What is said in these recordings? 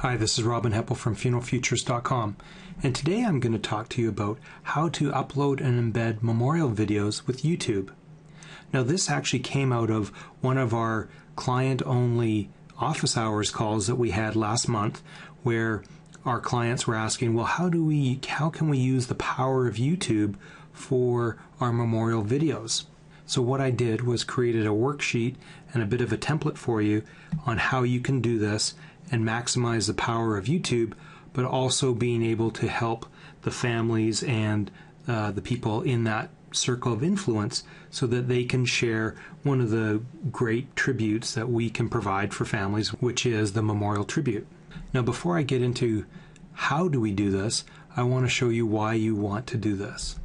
Hi, this is Robin Heppell from funeralfutures.com, and today I'm going to talk to you about how to upload and embed memorial videos with YouTube. Now, this actually came out of one of our client-only office hours calls that we had last month, where our clients were asking, well, how can we use the power of YouTube for our memorial videos? So what I did was created a worksheet and a bit of a template for you on how you can do this and maximize the power of YouTube, but also being able to help the families and the people in that circle of influence so that they can share one of the great tributes that we can provide for families, which is the memorial tribute. Now, before I get into how do we do this, I want to show you why you want to do this.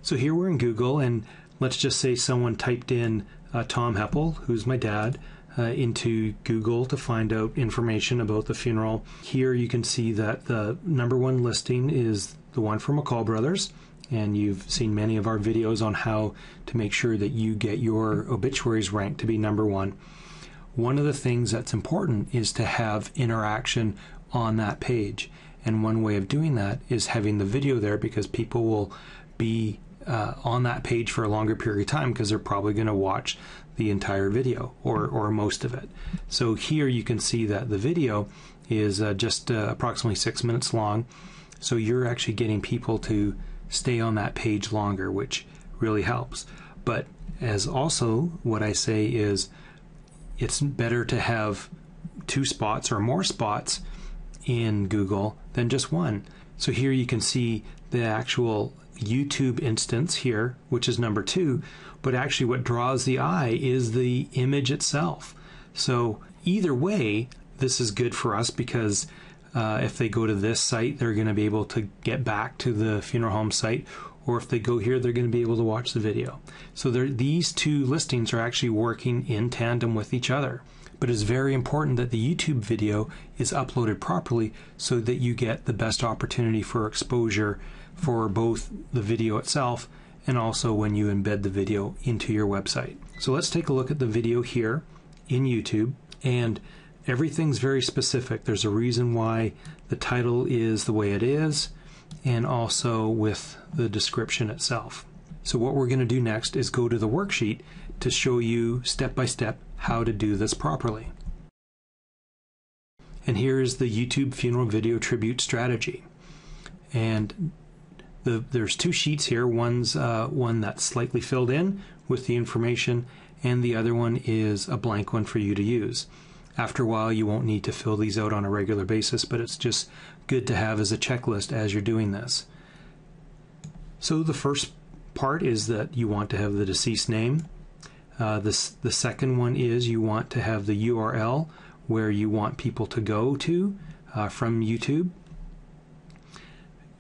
So here we're in Google, and let's just say someone typed in Tom Heppell, who's my dad, into Google to find out information about the funeral. Here you can see that the #1 listing is the one for McCall Brothers, and you've seen many of our videos on how to make sure that you get your obituaries ranked to be #1. One of the things that's important is to have interaction on that page, and one way of doing that is having the video there, because people will be on that page for a longer period of time because they're probably going to watch the entire video or most of it. So here you can see that the video is just approximately 6 minutes long, so you're actually getting people to stay on that page longer, which really helps. But as also what I say is it's better to have 2 spots or more spots in Google than just one. So here you can see the actual YouTube instance here, which is #2, but actually what draws the eye is the image itself. So either way, this is good for us, because if they go to this site, they're going to be able to get back to the funeral home site, or if they go here, they're going to be able to watch the video. So these 2 listings are actually working in tandem with each other. But it's very important that the YouTube video is uploaded properly so that you get the best opportunity for exposure for both the video itself and also when you embed the video into your website. So let's take a look at the video here in YouTube, and everything's very specific. There's a reason why the title is the way it is, and also with the description itself. So what we're going to do next is go to the worksheet to show you step by step how to do this properly. And here is the YouTube funeral video tribute strategy. And there's 2 sheets here. One's one that's slightly filled in with the information, and the other one is a blank one for you to use. After a while, you won't need to fill these out on a regular basis, but it's just good to have as a checklist as you're doing this. So the first part is that you want to have the deceased name. The second one is you want to have the URL where you want people to go to from YouTube.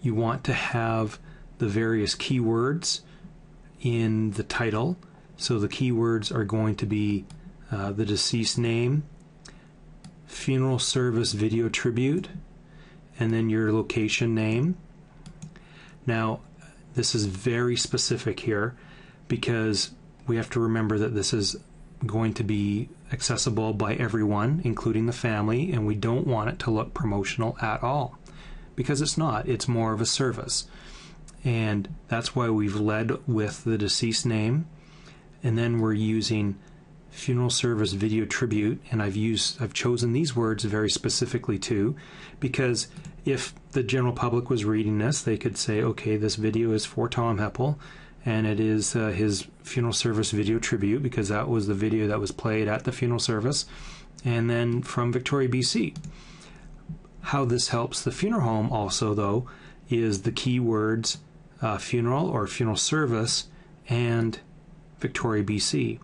You want to have the various keywords in the title. So the keywords are going to be the deceased name, funeral service video tribute, and then your location name. Now, this is very specific here, because we have to remember that this is going to be accessible by everyone, including the family, and we don't want it to look promotional at all, because it's not. It's more of a service. And that's why we've led with the deceased name, and then we're using funeral service video tribute, and I've chosen these words very specifically too, because if the general public was reading this, they could say, okay, this video is for Tom Heppell, and it is his funeral service video tribute, because that was the video that was played at the funeral service, and then from Victoria, BC. How this helps the funeral home also, though, is the keywords funeral or funeral service and Victoria, BC.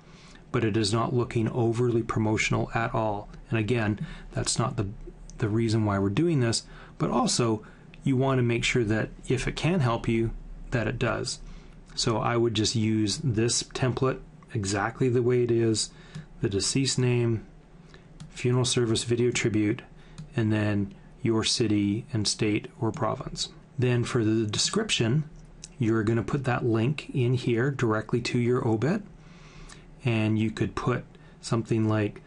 But it is not looking overly promotional at all. And again, that's not the reason why we're doing this, but also you want to make sure that if it can help you, that it does. So I would just use this template exactly the way it is, the deceased name, funeral service video tribute, and then your city and state or province. Then for the description, you're going to put that link in here directly to your obit, and you could put something like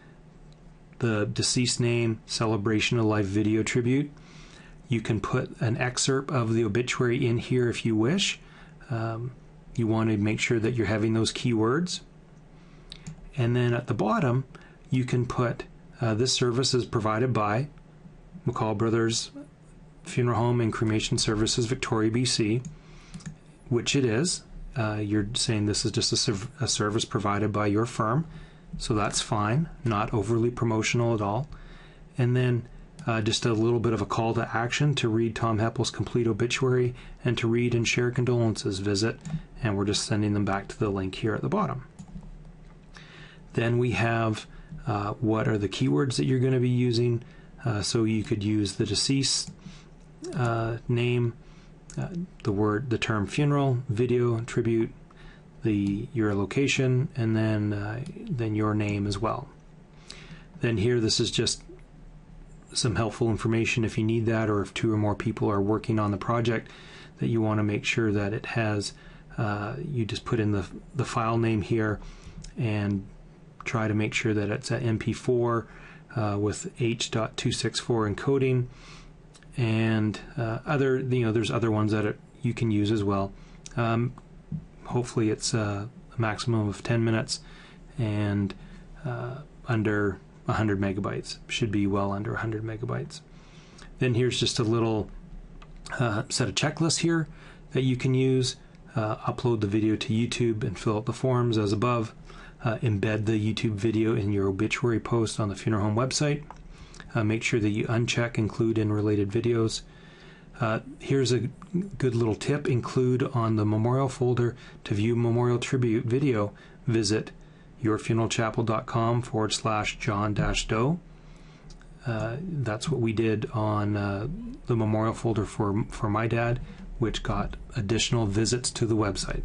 the deceased name, celebration of life video tribute. You can put an excerpt of the obituary in here if you wish. You want to make sure that you're having those keywords. And then at the bottom, you can put this service is provided by McCall Brothers Funeral Home and Cremation Services, Victoria, BC, which it is. You're saying this is just a service provided by your firm, so that's fine, not overly promotional at all. And then just a little bit of a call to action to read Tom Heppell's complete obituary and to read and share condolences. Visit, and we're just sending them back to the link here at the bottom. Then we have what are the keywords that you're going to be using. So you could use the deceased name, the term funeral, video, tribute, your location, and then your name as well. Then here, this is just some helpful information if you need that, or if 2 or more people are working on the project that you want to make sure that it has. You just put in the file name here and try to make sure that it's an MP4 with H.264 encoding, and there's other ones that you can use as well. Hopefully it's a maximum of 10 minutes and under 100 megabytes. Should be well under 100 megabytes. Then here's just a little set of checklists here that you can use. Upload the video to YouTube and fill out the forms as above. Embed the YouTube video in your obituary post on the funeral home website. Make sure that you uncheck include in related videos. Here's a good little tip. Include on the memorial folder to view memorial tribute video. Visit yourfuneralchapel.com/John-Doe. That's what we did on the memorial folder for my dad, which got additional visits to the website.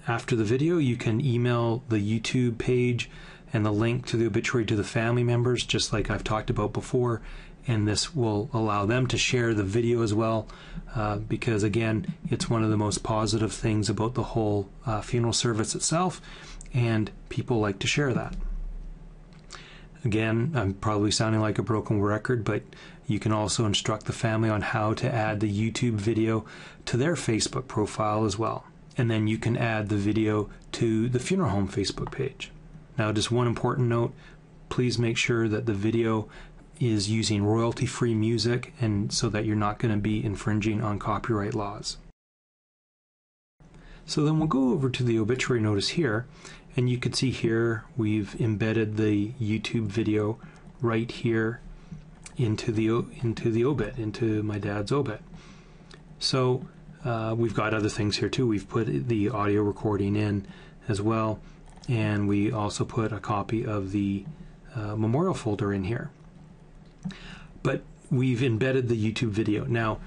After the video, you can email the YouTube page and the link to the obituary to the family members, just like I've talked about before, and this will allow them to share the video as well, because again, it's one of the most positive things about the whole funeral service itself, and people like to share that. Again, I'm probably sounding like a broken record, but you can also instruct the family on how to add the YouTube video to their Facebook profile as well. And then you can add the video to the funeral home Facebook page. Now, just one important note, please make sure that the video is using royalty-free music, and so that you're not going to be infringing on copyright laws. So then we'll go over to the obituary notice here, and you can see here we've embedded the YouTube video right here into the obit, into my dad's obit. So we've got other things here too. We've put the audio recording in as well, and we also put a copy of the memorial folder in here. But we've embedded the YouTube video. Now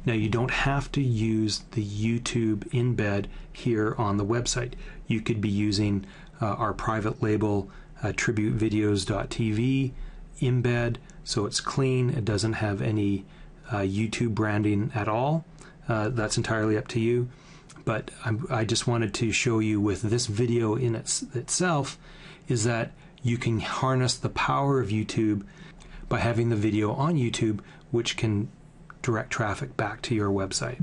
you don't have to use the YouTube embed here on the website. You could be using our private label tributevideos.tv embed, so it's clean. It doesn't have any YouTube branding at all. That's entirely up to you. But I just wanted to show you with this video in itself is that you can harness the power of YouTube by having the video on YouTube, which can direct traffic back to your website.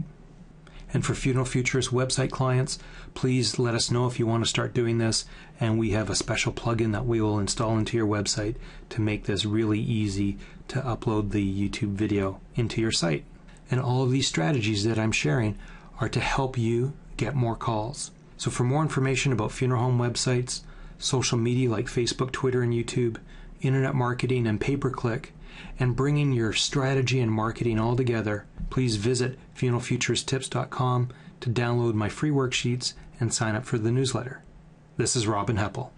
And for Funeral Futurist website clients, please let us know if you want to start doing this, and we have a special plugin that we will install into your website to make this really easy to upload the YouTube video into your site. And all of these strategies that I'm sharing are to help you get more calls. So for more information about funeral home websites, social media like Facebook, Twitter, and YouTube, internet marketing and pay-per-click, and bringing your strategy and marketing all together, please visit funeralfuturisttips.com to download my free worksheets and sign up for the newsletter. This is Robin Heppell.